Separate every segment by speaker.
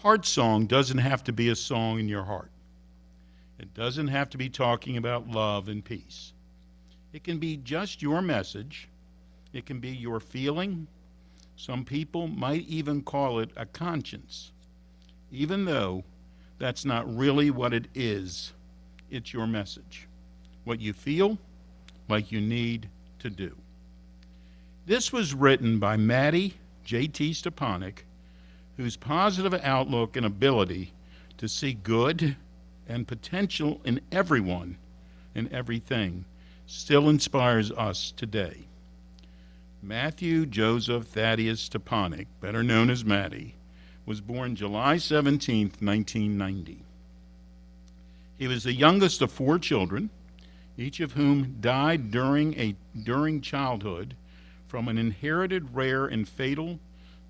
Speaker 1: heart song doesn't have to be a song in your heart. It doesn't have to be talking about love and peace. It can be just your message. It can be your feeling. Some people might even call it a conscience, even though that's not really what it is. It's your message, what you feel like you need to do. This was written by Mattie J.T. Stepanek, whose positive outlook and ability to see good and potential in everyone and everything still inspires us today. Matthew Joseph Thaddeus Stepanek, better known as Mattie, was born July 17, 1990. He was the youngest of 4 children, each of whom died during childhood from an inherited rare and fatal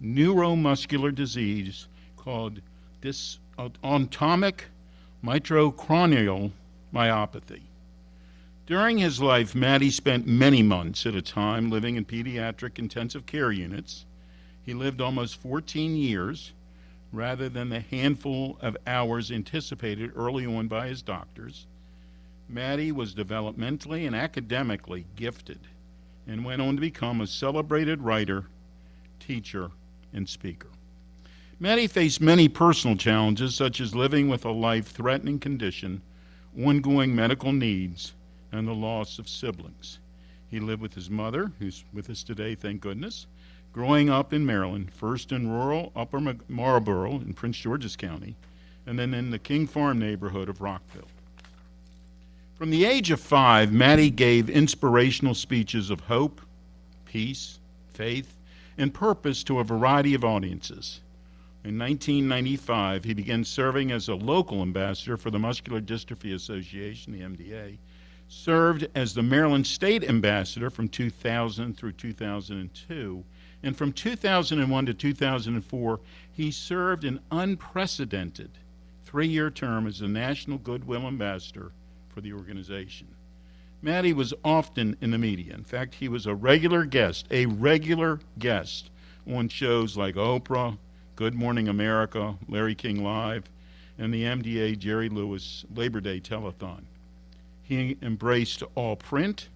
Speaker 1: neuromuscular disease called dysautonomic mitochondrial myopathy. During his life, Mattie spent many months at a time living in pediatric intensive care units. He lived almost 14 years rather than the handful of hours anticipated early on by his doctors. Mattie was developmentally and academically gifted and went on to become a celebrated writer, teacher, and speaker. Mattie faced many personal challenges, such as living with a life-threatening condition, ongoing medical needs, and the loss of siblings. He lived with his mother, who's with us today, thank goodness, growing up in Maryland, first in rural Upper Marlboro in Prince George's County, and then in the King Farm neighborhood of Rockville. From the age of 5, Mattie gave inspirational speeches of hope, peace, faith, and purpose to a variety of audiences. In 1995, he began serving as a local ambassador for the Muscular Dystrophy Association, the MDA, served as the Maryland State Ambassador from 2000 through 2002, and from 2001 to 2004, he served an unprecedented 3-year term as the National Goodwill Ambassador for the organization. Mattie was often in the media. In fact, he was a regular guest on shows like Oprah, Good Morning America, Larry King Live, and the MDA Jerry Lewis Labor Day Telethon. He embraced all print,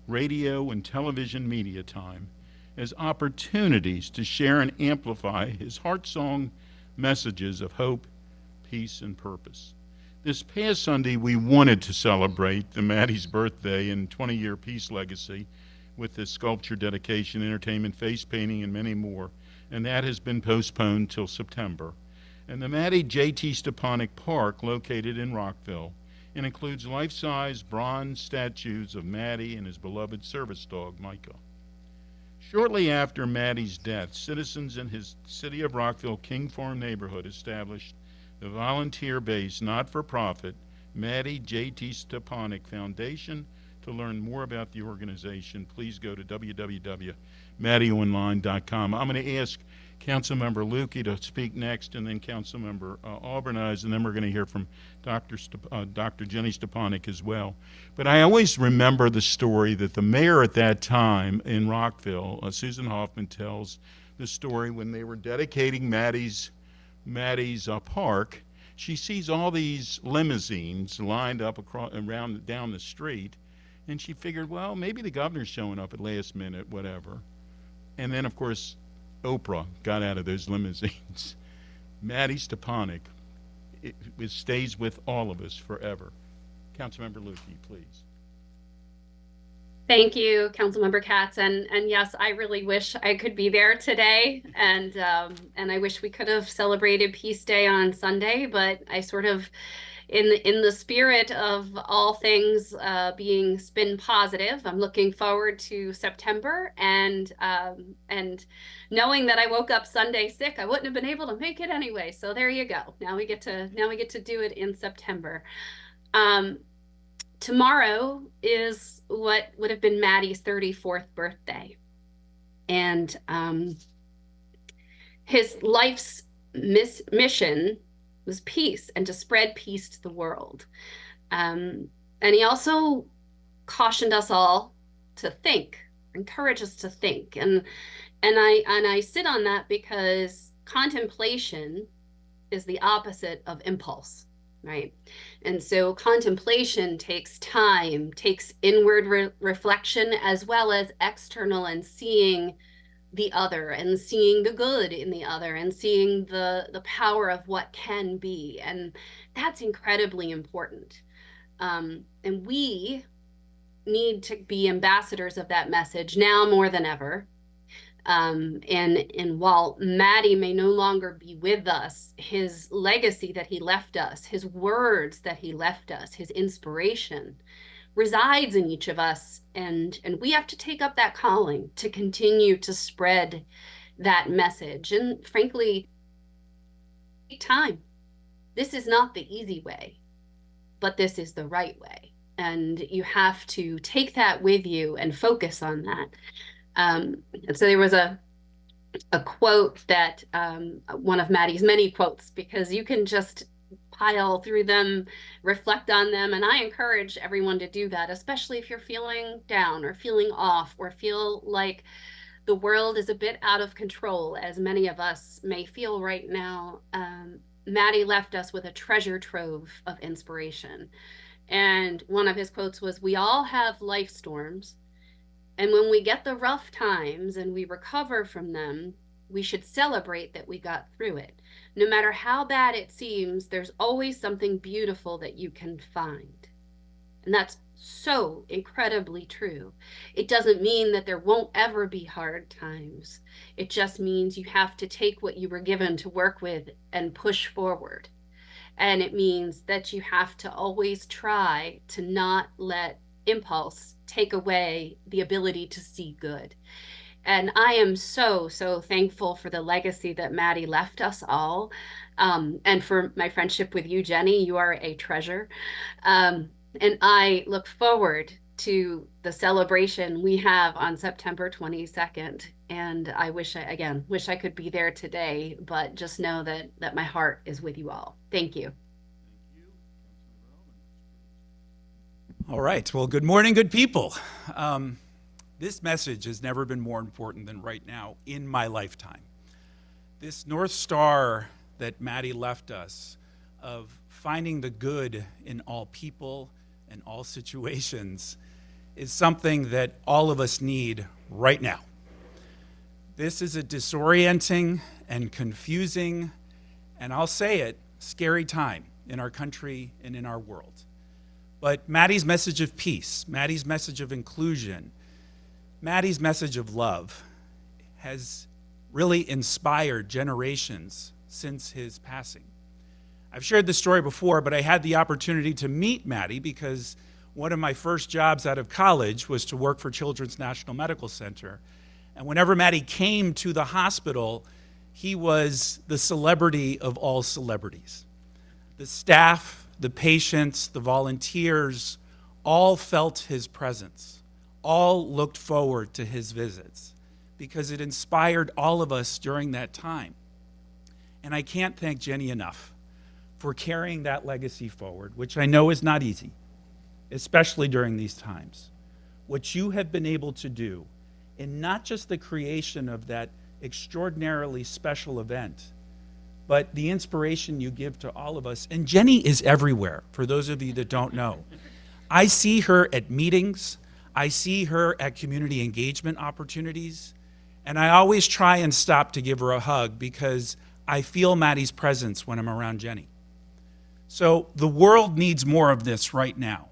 Speaker 1: radio, and television media time as opportunities to share and amplify his heart song messages of hope, peace, and purpose. This past Sunday, we wanted to celebrate the Mattie's birthday and 20-year peace legacy with his sculpture dedication, entertainment, face painting, and many more, and that has been postponed till September. And the Mattie J.T. Stepanek Park, located in Rockville, and includes life-size bronze statues of Mattie and his beloved service dog, Micah. Shortly after Mattie's death, citizens in his city of Rockville King Farm neighborhood established the volunteer-based, not-for-profit Mattie J.T. Stepanek Foundation. To learn more about the organization, please go to www.mattieonline.com. I'm going to ask Councilmember Luedtke to speak next, and then Councilmember Albornoz, and then we're going to hear from Dr. Jenny Stepanek as well. But I always remember the story that the mayor at that time in Rockville, Susan Hoffman, tells the story when they were dedicating Mattie's park. She sees all these limousines lined up down the street, and she figured, well, maybe the governor's showing up at last minute, whatever. And then, of course, Oprah got out of those limousines. Mattie Stepanek, it stays with all of us forever. Councilmember Luedtke, please.
Speaker 2: Thank you, Councilmember Katz, and yes, I really wish I could be there today, and I wish we could have celebrated Peace Day on Sunday, but I sort of, in the spirit of all things being spin positive, I'm looking forward to September, and knowing that I woke up Sunday sick, I wouldn't have been able to make it anyway. So there you go. Now we get to do it in September. Tomorrow is what would have been Mattie's 34th birthday, and his life's mission was peace and to spread peace to the world. And he also cautioned us all to think, encourage us to think. And I sit on that because contemplation is the opposite of impulse, right? And so contemplation takes time, takes inward reflection as well as external, and seeing the other and seeing the good in the other and seeing the power of what can be. And that's incredibly important. And we need to be ambassadors of that message now more than ever. And while Mattie may no longer be with us, his legacy that he left us, his words that he left us, his inspiration resides in each of us. And we have to take up that calling to continue to spread that message. And frankly, time. This is not the easy way, but this is the right way. And you have to take that with you and focus on that. And so there was a quote that one of Mattie's many quotes, because you can just pile through them, reflect on them. And I encourage everyone to do that, especially if you're feeling down or feeling off or feel like the world is a bit out of control, as many of us may feel right now. Mattie left us with a treasure trove of inspiration. And one of his quotes was, "We all have life storms. And when we get the rough times and we recover from them, we should celebrate that we got through it. No matter how bad it seems, there's always something beautiful that you can find." And that's so incredibly true. It doesn't mean that there won't ever be hard times. It just means you have to take what you were given to work with and push forward. And it means that you have to always try to not let impulse take away the ability to see good. And I am so, so thankful for the legacy that Mattie left us all. And for my friendship with you, Jenny. You are a treasure. And I look forward to the celebration we have on September 22nd. And I wish I could be there today, but just know that my heart is with you all. Thank you.
Speaker 3: All right. Well, good morning, good people. This message has never been more important than right now in my lifetime. This North Star that Mattie left us of finding the good in all people and all situations is something that all of us need right now. This is a disorienting and confusing, and I'll say it, scary time in our country and in our world. But Mattie's message of peace, Mattie's message of inclusion, Mattie's message of love has really inspired generations since his passing. I've shared this story before, but I had the opportunity to meet Mattie because one of my first jobs out of college was to work for Children's National Medical Center. And whenever Mattie came to the hospital, he was the celebrity of all celebrities. The staff, the patients, the volunteers, all felt his presence, all looked forward to his visits because it inspired all of us during that time. And I can't thank Jenny enough for carrying that legacy forward, which I know is not easy, especially during these times. What you have been able to do in not just the creation of that extraordinarily special event, but the inspiration you give to all of us. And Jenny is everywhere, for those of you that don't know. I see her at meetings. I see her at community engagement opportunities. And I always try and stop to give her a hug because I feel Mattie's presence when I'm around Jenny. So the world needs more of this right now.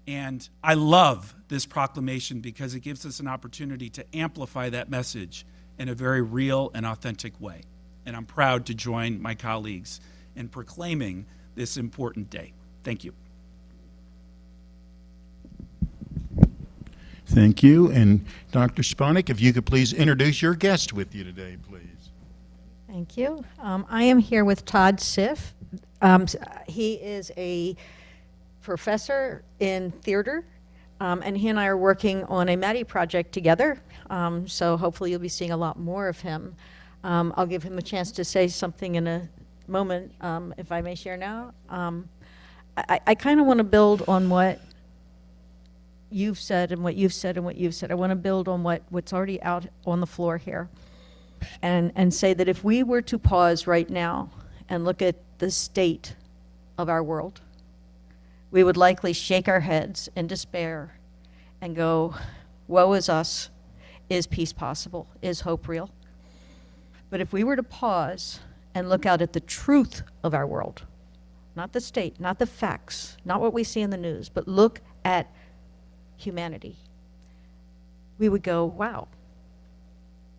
Speaker 3: And I love this proclamation because it gives us an opportunity to amplify that message in a very real and authentic way. And I'm proud to join my colleagues in proclaiming this important day. Thank you.
Speaker 1: Thank you. And Dr. Stepanek, if you could please introduce your guest with you today, please.
Speaker 4: Thank you. I am here with Todd Siff. He is a professor in theater, and he and I are working on a Mattie project together, so hopefully you'll be seeing a lot more of him. I'll give him a chance to say something in a moment, if I may share now. I kind of want to build on what you've said and what you've said and what you've said. I want to build on what's already out on the floor here and say that if we were to pause right now and look at the state of our world, we would likely shake our heads in despair and go, woe is us. Is peace possible? Is hope real? But if we were to pause and look out at the truth of our world, not the state, not the facts, not what we see in the news, but look at humanity, we would go, wow,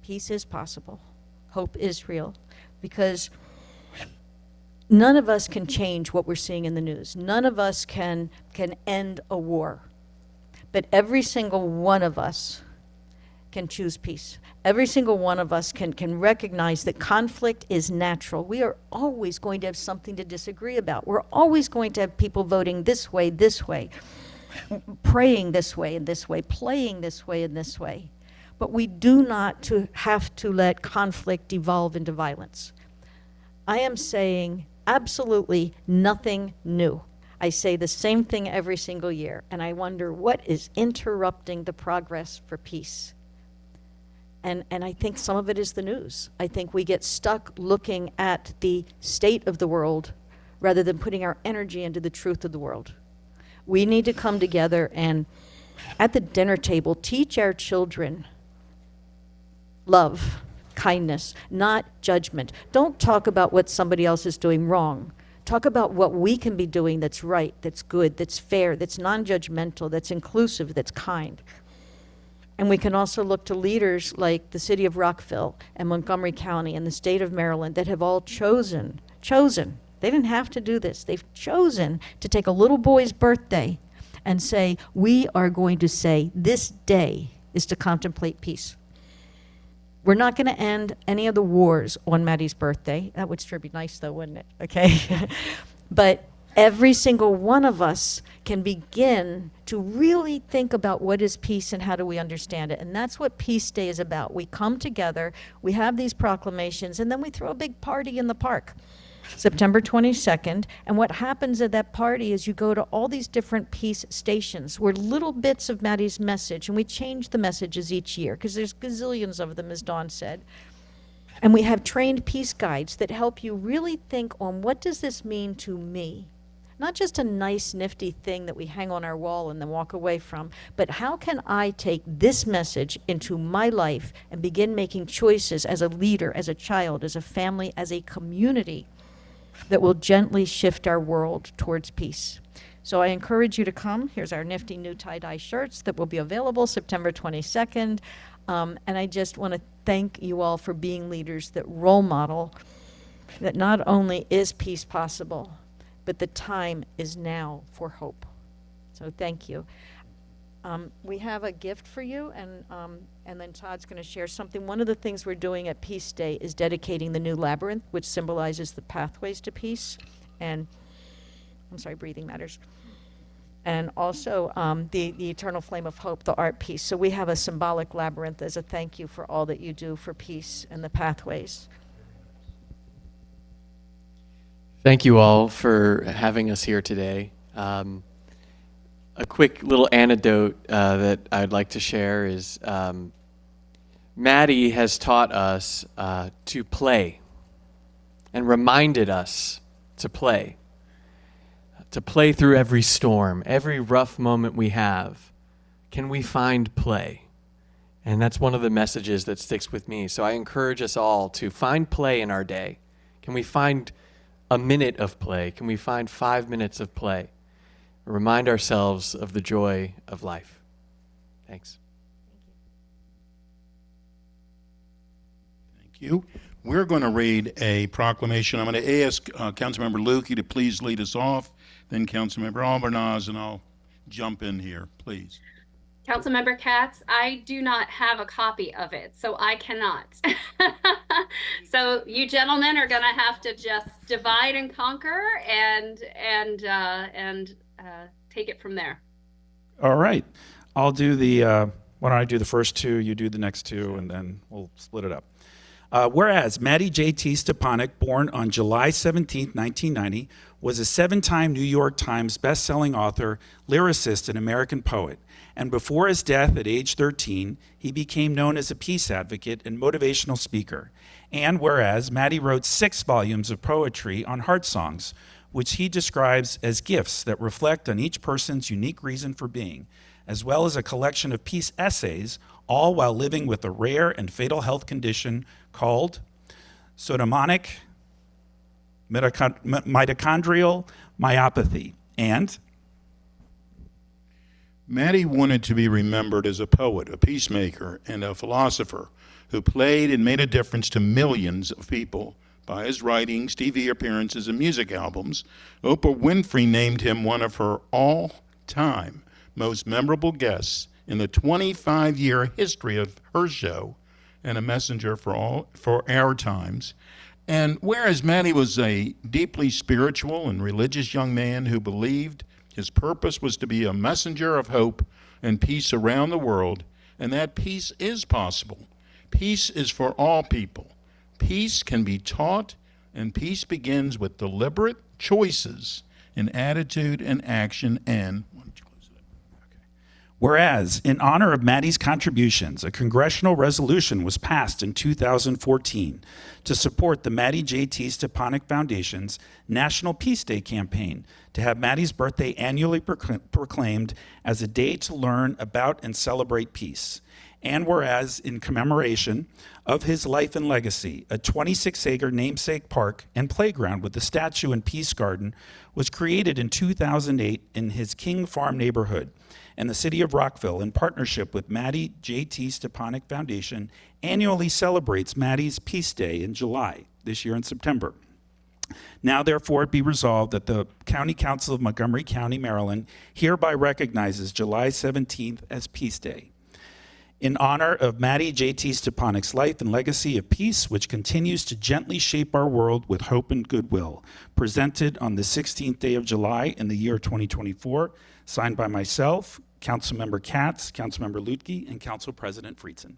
Speaker 4: peace is possible. Hope is real. Because none of us can change what we're seeing in the news. None of us can end a war. But every single one of us can choose peace. Every single one of us can recognize that conflict is natural. We are always going to have something to disagree about. We're always going to have people voting this way, praying this way and this way, playing this way and this way. But we do not have to let conflict evolve into violence. I am saying absolutely nothing new. I say the same thing every single year, and I wonder what is interrupting the progress for peace. And I think some of it is the news. I think we get stuck looking at the state of the world rather than putting our energy into the truth of the world. We need to come together and, at the dinner table, teach our children love, kindness, not judgment. Don't talk about what somebody else is doing wrong. Talk about what we can be doing that's right, that's good, that's fair, that's non-judgmental, that's inclusive, that's kind. And we can also look to leaders like the city of Rockville and Montgomery County and the state of Maryland that have all chosen. They didn't have to do this. They've chosen to take a little boy's birthday and say, we are going to say this day is to contemplate peace. We're not going to end any of the wars on Mattie's birthday. That would sure be nice, though, wouldn't it? Okay. But every single one of us can begin to really think about what is peace and how do we understand it. And that's what Peace Day is about. We come together, we have these proclamations, and then we throw a big party in the park. September 22nd, and what happens at that party is you go to all these different peace stations where little bits of Mattie's message, and we change the messages each year because there's gazillions of them, as Dawn said. And we have trained peace guides that help you really think on what does this mean to me? Not just a nice, nifty thing that we hang on our wall and then walk away from, but how can I take this message into my life and begin making choices as a leader, as a child, as a family, as a community that will gently shift our world towards peace. So I encourage you to come. Here's our nifty new tie-dye shirts that will be available September 22nd. And I just want to thank you all for being leaders that role model that not only is peace possible, but the time is now for hope. So thank you. We have a gift for you, and then Todd's going to share something. One of the things we're doing at Peace Day is dedicating the new labyrinth, which symbolizes the pathways to peace. And, breathing matters. And also the eternal flame of hope, the art piece. So we have a symbolic labyrinth as a thank you for all that you do for peace and the pathways.
Speaker 5: Thank you all for having us here today. A quick little anecdote that I'd like to share is Mattie has taught us to play and reminded us to play through every storm, every rough moment we have. Can we find play? And that's one of the messages that sticks with me. So I encourage us all to find play in our day. Can we find a minute of play? Can we find 5 minutes of play? Remind ourselves of the joy of life. Thanks.
Speaker 1: Thank you. We're going to read a proclamation. I'm going to ask Councilmember Luedtke to please lead us off, then Councilmember Albornoz, and I'll jump in here, please.
Speaker 2: Councilmember Katz, I do not have a copy of it, so I cannot. So you gentlemen are going to have to just divide and conquer and take it from there.
Speaker 3: All right. I'll do why don't I do the first two, you do the next two, and then we'll split it up. Whereas Mattie J.T. Stepanek, born on July 17, 1990, was a 7-time New York Times best-selling author, lyricist, and American poet. And before his death at age 13, he became known as a peace advocate and motivational speaker. And whereas Mattie wrote 6 volumes of poetry on heart songs, which he describes as gifts that reflect on each person's unique reason for being, as well as a collection of peace essays, all while living with a rare and fatal health condition called Stepanek mitochondrial myopathy. And
Speaker 1: Mattie wanted to be remembered as a poet, a peacemaker, and a philosopher who played and made a difference to millions of people by his writings, TV appearances, and music albums. Oprah Winfrey named him one of her all-time most memorable guests in the 25-year history of her show, and a messenger for our times. And whereas Mattie was a deeply spiritual and religious young man who believed his purpose was to be a messenger of hope and peace around the world, and that peace is possible. Peace is for all people. Peace can be taught, and peace begins with deliberate choices in attitude and action. And why don't you close it up? Okay.
Speaker 3: whereas, in honor of Mattie's contributions, a congressional resolution was passed in 2014 to support the Mattie J.T. Stepanek Foundation's National Peace Day campaign to have Mattie's birthday annually proclaimed as a day to learn about and celebrate peace. And whereas, in commemoration of his life and legacy, a 26-acre namesake park and playground with a statue and peace garden was created in 2008 in his King Farm neighborhood. And the city of Rockville, in partnership with Mattie J.T. Stepanek Foundation, annually celebrates Mattie's Peace Day in July, this year in September. Now, therefore, it be resolved that the County Council of Montgomery County, Maryland, hereby recognizes July 17th as Peace Day, in honor of Mattie J.T. Stepanek's life and legacy of peace, which continues to gently shape our world with hope and goodwill, presented on the 16th day of July in the year 2024, signed by myself, Councilmember Katz, Councilmember Luedtke, and Council President Friedson.